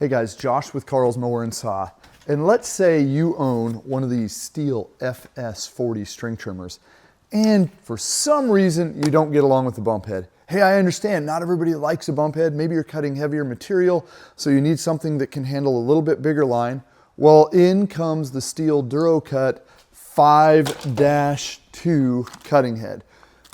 Hey guys, Josh with Carl's Mower and Saw. And let's say you own one of these STIHL FS 40 string trimmers, and for some reason you don't get along with the bump head. Hey, I understand not everybody likes a bump head. Maybe you're cutting heavier material, so you need something that can handle a little bit bigger line. Well, in comes the STIHL DuroCut 5-2 cutting head.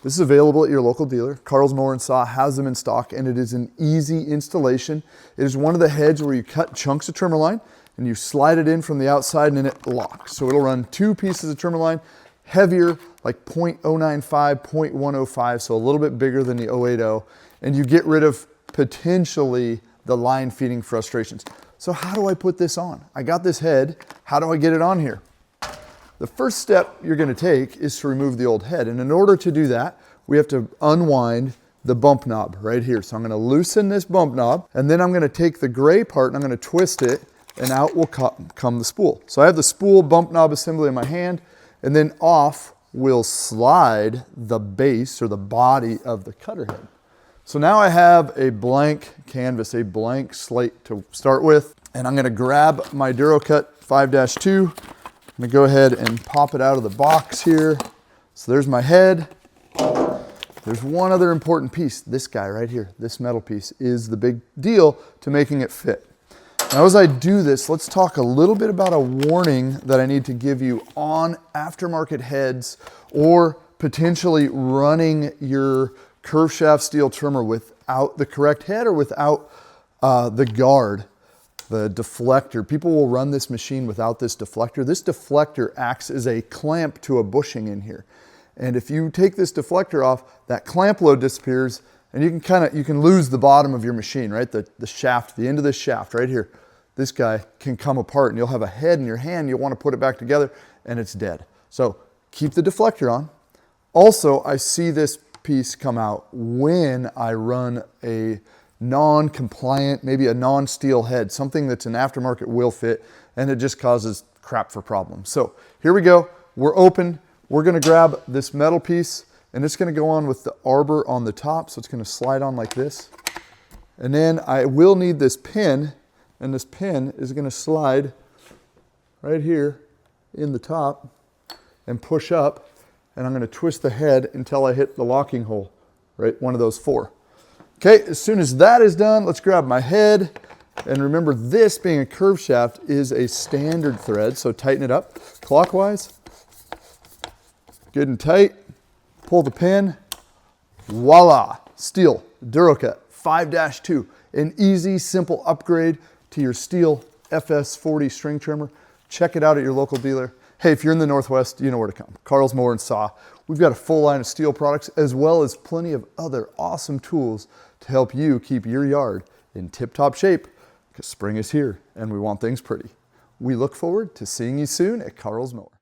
This is available at your local dealer. Carl's Mower and Saw has them in stock, and it is an easy installation. It is one of the heads where you cut chunks of trimmer line and you slide it in from the outside and then it locks. So it'll run 2 pieces of trimmer line, heavier, like 0.095, 0.105, so a little bit bigger than the 080, and you get rid of potentially the line feeding frustrations. So how do I put this on? I got this head, how do I get it on here? The first step you're going to take is to remove the old head. And in order to do that, we have to unwind the bump knob right here. So I'm going to loosen this bump knob, and then I'm going to take the gray part and I'm going to twist it, and out will come the spool. So I have the spool bump knob assembly in my hand, and then off will slide the base or the body of the cutter head. So now I have a blank canvas, a blank slate to start with, and I'm going to grab my DuroCut 5-2. I'm gonna go ahead and pop it out of the box here. So there's my head. There's one other important piece. This guy right here, this metal piece, is the big deal to making it fit. Now as I do this, let's talk a little bit about a warning that I need to give you on aftermarket heads, or potentially running your curve shaft steel trimmer without the correct head or without the guard. The deflector. People will run this machine without this deflector. This deflector acts as a clamp to a bushing in here. And if you take this deflector off, that clamp load disappears, and you can lose the bottom of your machine, right? The shaft, the end of this shaft right here. This guy can come apart, and you'll have a head in your hand. You'll want to put it back together, and it's dead. So keep the deflector on. Also, I see this piece come out when I run a non-compliant, maybe a non-steel head, something that's an aftermarket will fit, and it just causes crap for problems. So here we go, we're open. We're gonna grab this metal piece, and it's gonna go on with the arbor on the top, so it's gonna slide on like this. And then I will need this pin, and this pin is gonna slide right here in the top and push up, and I'm gonna twist the head until I hit the locking hole, right? One of those 4. Okay, as soon as that is done, let's grab my head. And remember, this being a curve shaft is a standard thread, so tighten it up clockwise. Good and tight. Pull the pin. Voila! STIHL DuroCut 5-2. An easy, simple upgrade to your STIHL FS 40 string trimmer. Check it out at your local dealer. Hey, if you're in the Northwest, you know where to come. Carl's Mower and Saw. We've got a full line of STIHL products, as well as plenty of other awesome tools to help you keep your yard in tip-top shape, because spring is here and we want things pretty. We look forward to seeing you soon at Carl's Mower.